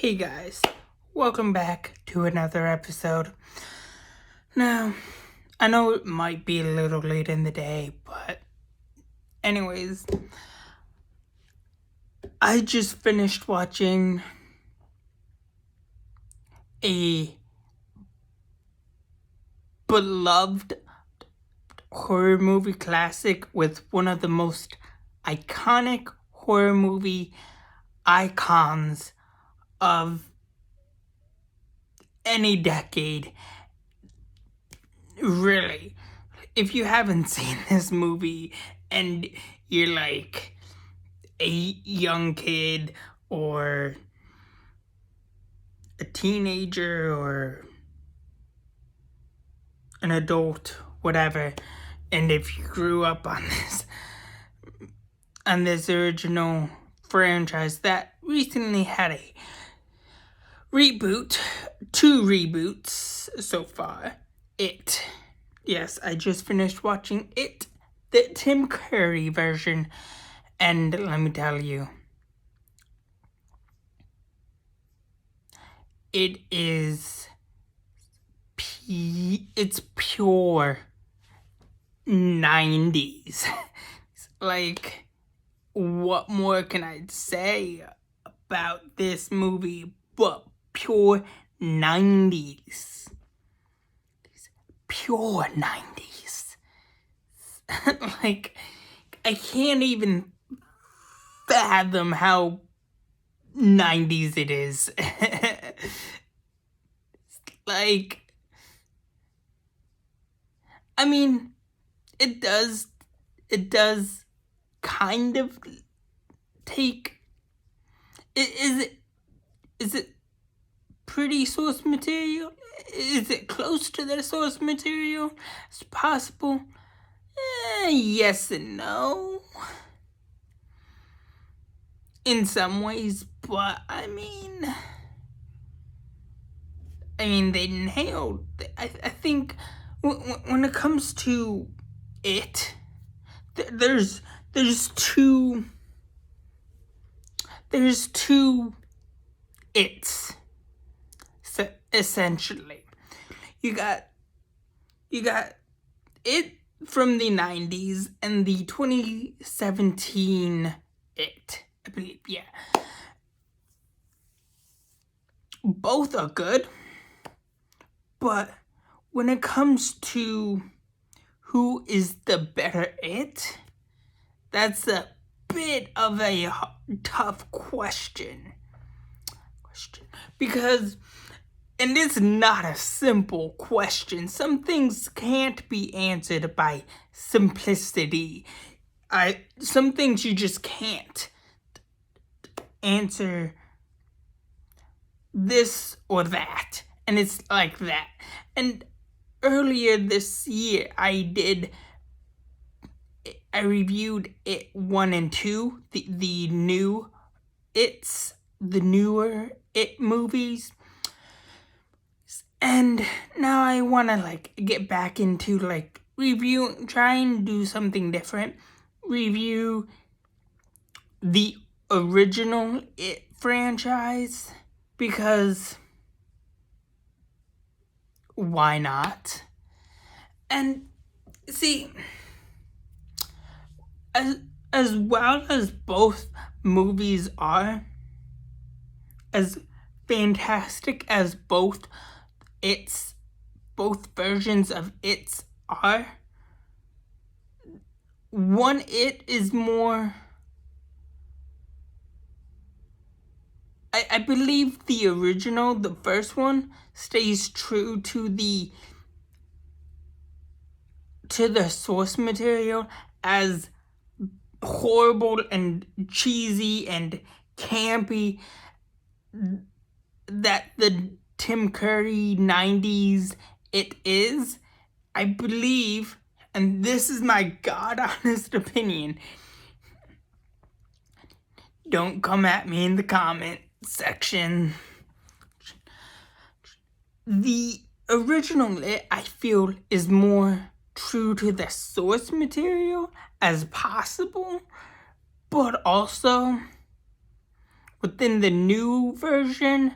Hey guys, welcome back to another episode. Now, I know it might be a little late in the day, but anyways, I just finished watching a beloved horror movie classic with one of the most iconic horror movie icons of any decade. Really, if you haven't seen this movie and you're like a young kid or a teenager or an adult, whatever, and if you grew up on this original franchise that recently had a reboot, 2 reboots so far. It. Yes, I just finished watching It, the Tim Curry version, and let me tell you, it is it's pure 90s. Like, what more can I say about this movie but pure 90s? Pure 90s. Like, I can't even fathom how 90s it is. Like, I mean, it does kind of take, is it pretty source material? Is it close to the source material as possible? Yes and no. In some ways, but I mean they nailed. I think when it comes to it, there's two it's. So essentially, you got it from the 90s and the 2017 It, I believe. Yeah, both are good, but when it comes to who is the better It, that's a bit of a tough question. Because, and it's not a simple question. Some things can't be answered by simplicity. Some things you just can't answer this or that, and it's like that. And earlier this year, I reviewed It 1 and 2, the newer It movies. And now I want to get back into try and do something different. Review the original It franchise, because why not? And see, as well as both movies are, as fantastic as both versions of It are, one It is more, I believe the original, the first one, stays true to the source material, as horrible and cheesy and campy that the Tim Curry 90s It is. I believe, and this is my God honest opinion, don't come at me in the comment section, the original It, I feel, is more true to the source material as possible, but also within the new version,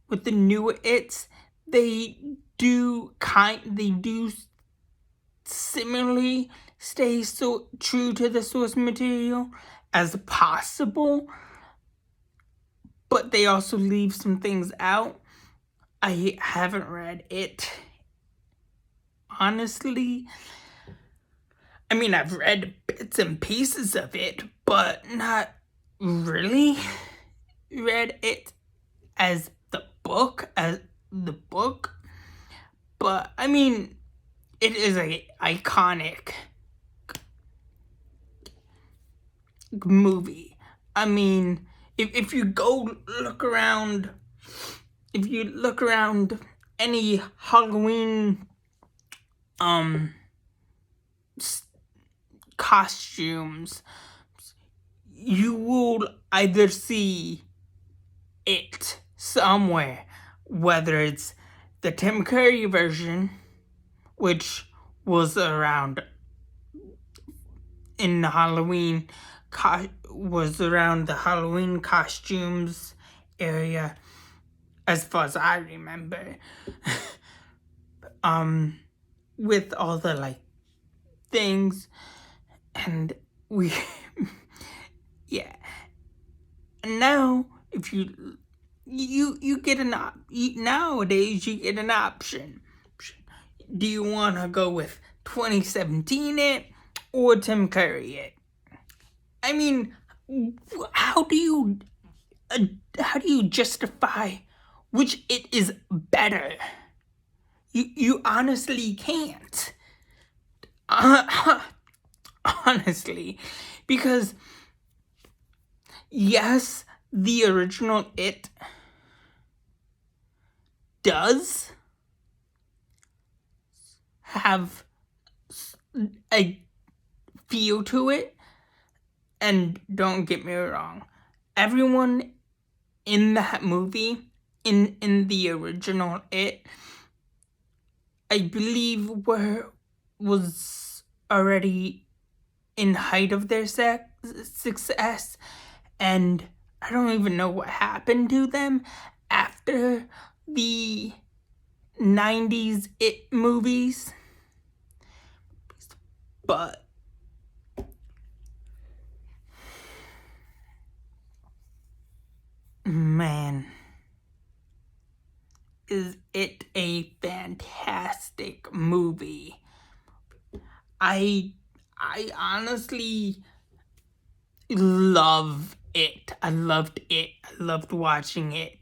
with the new It's, they do similarly stay so true to the source material as possible, but they also leave some things out. I haven't read it, honestly. I mean, I've read bits and pieces of it, but not really read it as the book, But, I mean, it is a iconic movie. I mean, if you go look around, if you look around any Halloween costumes, you will either see it somewhere, whether it's the Tim Curry version, which was around in the Halloween, was around the Halloween costumes area, as far as I remember. With all the like things, and we, yeah. And now, if you get nowadays you get an option. Do you want to go with 2017 it or Tim Curry it? I mean, how do you justify which it is better? You honestly can't. Honestly, because yes, the original It does have a feel to it, and don't get me wrong, everyone in that movie, in the original It, I believe was already in height of their success, and I don't even know what happened to them after the 90s It movies, but man, is it a fantastic movie. I honestly love it. I loved it. I loved watching it.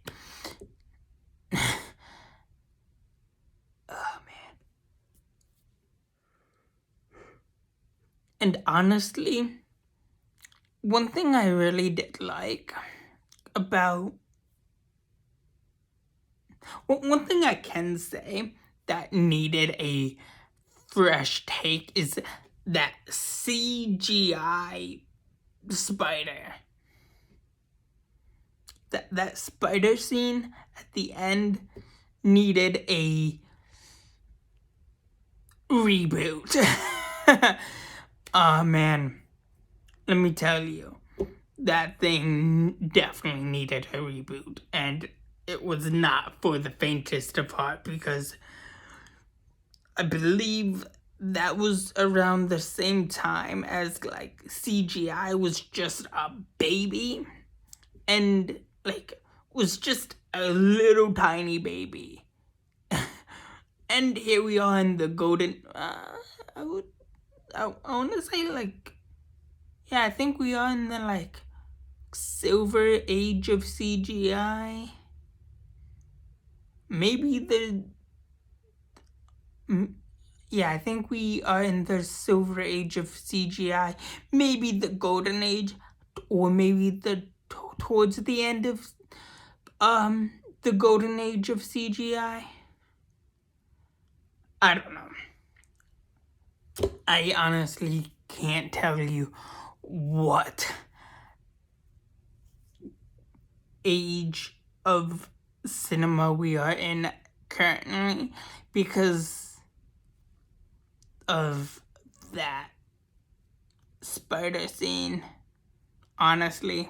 Oh, man. And honestly, one thing I really did like about... One thing I can say that needed a fresh take is that CGI spider. That spider scene at the end needed a reboot. Oh man, let me tell you, that thing definitely needed a reboot, and it was not for the faintest of heart, because I believe that was around the same time as like CGI was just a baby, and like was just a little tiny baby. And here we are in the golden, I want to say like, yeah, I think we are in the like silver age of CGI. Maybe yeah, I think we are in the silver age of CGI. Maybe the golden age, or maybe towards the end of the golden age of CGI. I don't know. I honestly can't tell you what age of cinema we are in currently, because of that spider scene. Honestly,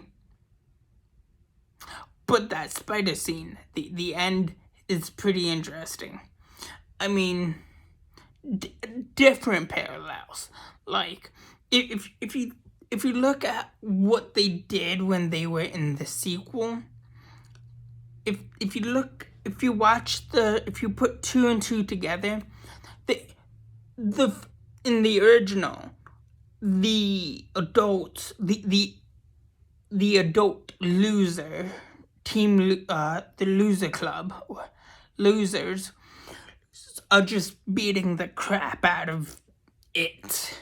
but that spider scene, the end is pretty interesting. I mean, different parallels. Like, if you look at what they did when they were in the sequel, if you put two and two together, the in the original, the adults, the adult loser team, the loser club, losers are just beating the crap out of its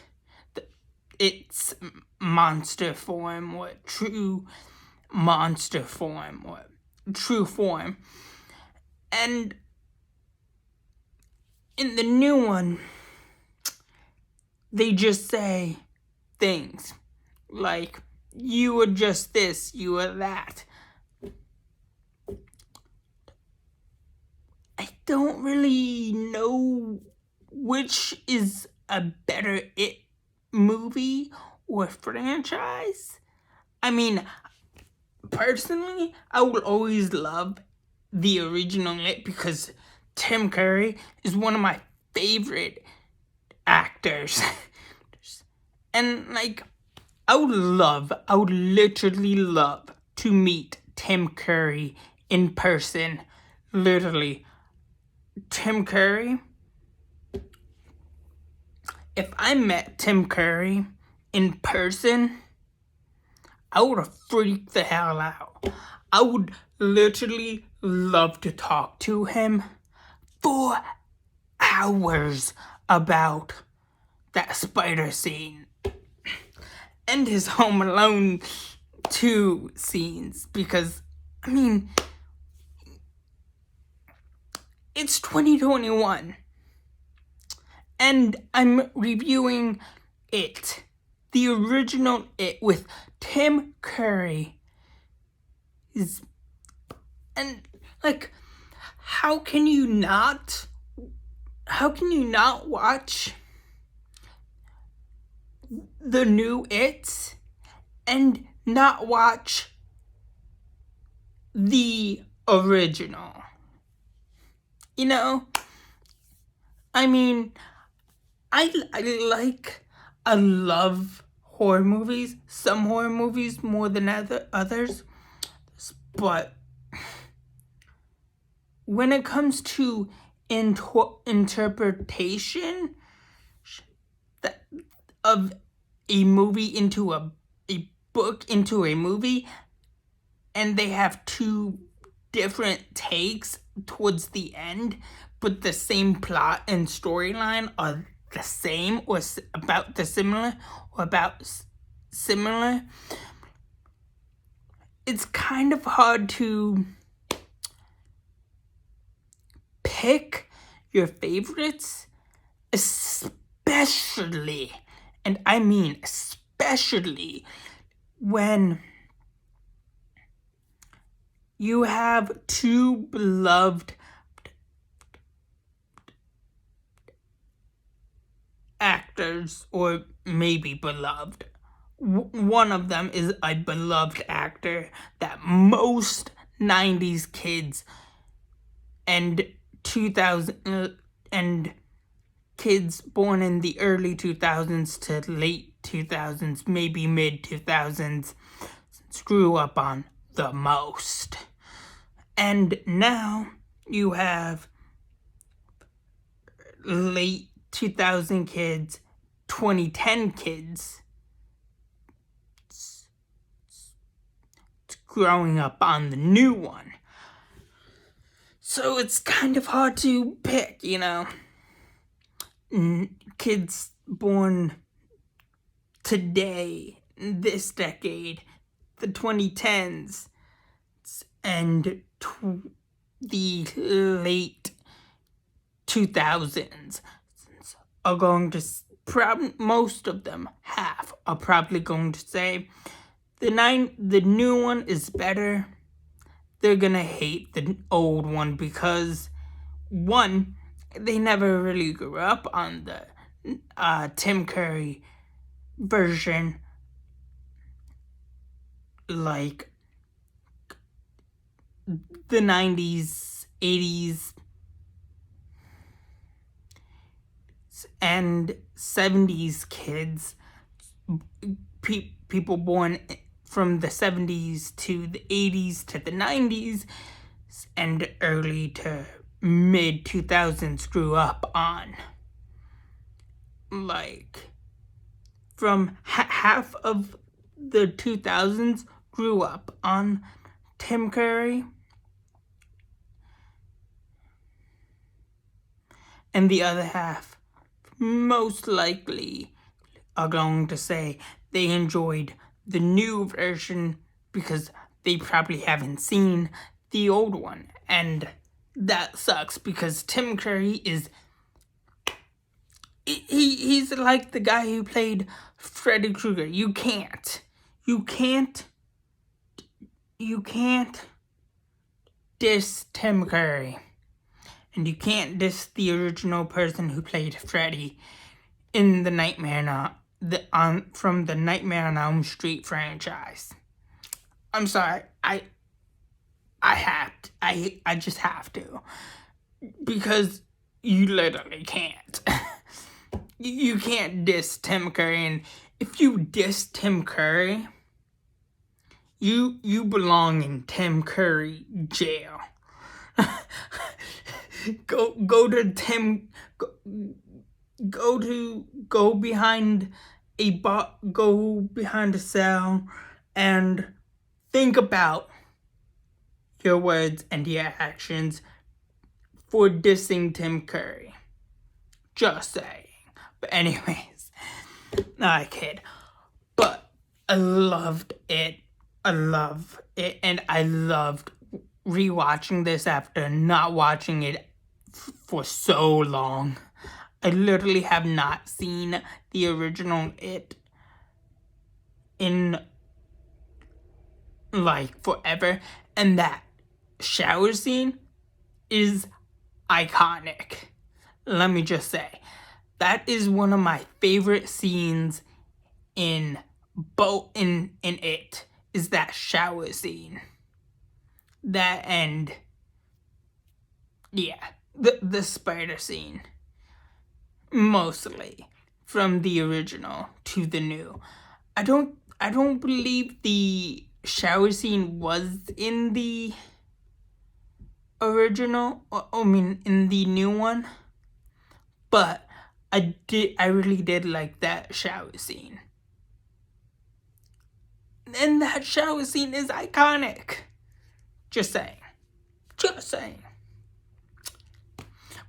monster form, or true monster form, or true form. And in the new one, they just say things like, you are just this, you are that. I don't really know which is a better It movie or franchise. I mean, personally, I will always love the original It because Tim Curry is one of my favorite actors. And like, I would literally love to meet Tim Curry in person. Literally. Tim Curry. If I met Tim Curry in person, I would have freaked the hell out. I would literally love to talk to him for hours about that spider scene and his Home Alone 2 scenes, because, I mean, it's 2021 and I'm reviewing It, the original It with Tim Curry. And like, how can you not watch the new It and not watch the original? You know, I mean, I love horror movies. Some horror movies more than others, but when it comes to interpretation of a movie into a book into a movie, and they have two different takes towards the end, but the same plot and storyline are the same or about the similar, it's kind of hard to pick your favorites, especially, and I mean especially, when you have two beloved actors, or maybe beloved. One of them is a beloved actor that most 90s kids and 2000 and kids born in the early 2000s to late 2000s, maybe mid 2000s, grew up on the most. And now you have late 2000 kids, 2010 kids growing up on the new one. So it's kind of hard to pick, you know. Kids born today, this decade, the 2010s, and the late 2000s are going to, most of them, half, are probably going to say the new one is better. They're gonna hate the old one because, one, they never really grew up on the Tim Curry version. Like, the 90s, 80s, and 70s kids, people born from the 70s to the 80s to the 90s and early to mid 2000s grew up on. Like, from half of the 2000s grew up on Tim Curry, and the other half most likely are going to say they enjoyed the new version because they probably haven't seen the old one. And that sucks because Tim Curry is... He's like the guy who played Freddy Krueger. You can't diss Tim Curry. And you can't diss the original person who played Freddy in the from the Nightmare on Elm Street franchise. I'm sorry, I just have to, because you literally can't. You can't diss Tim Curry, and if you diss Tim Curry, you belong in Tim Curry jail. Go behind a cell and think about your words and your actions for dissing Tim Curry. Just saying. But anyways, I kid. But I loved it. I love it, and I loved rewatching this after not watching it for so long. I literally have not seen the original It in like forever, and that shower scene is iconic. Let me just say, that is one of my favorite scenes in It, is that shower scene. That and yeah, the spider scene, mostly from the original to the new. I don't believe the shower scene was in the original, in the new one, but I really did like that shower scene. And that shower scene is iconic. Just saying.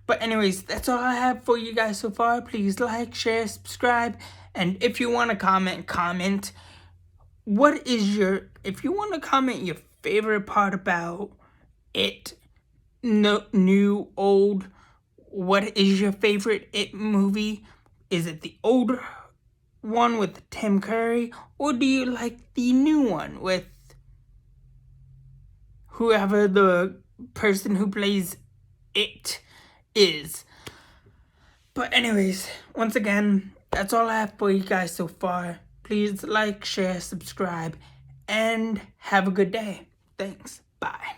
But anyways, that's all I have for you guys so far. Please like, share, subscribe, and if you want to comment. If you want to comment your favorite part about It, new, old, what is your favorite It movie? Is it the older one with Tim Curry, or do you like the new one with whoever the person who plays It is? But anyways, once again, that's all I have for you guys so far. Please like, share, subscribe, and have a good day. Thanks. Bye.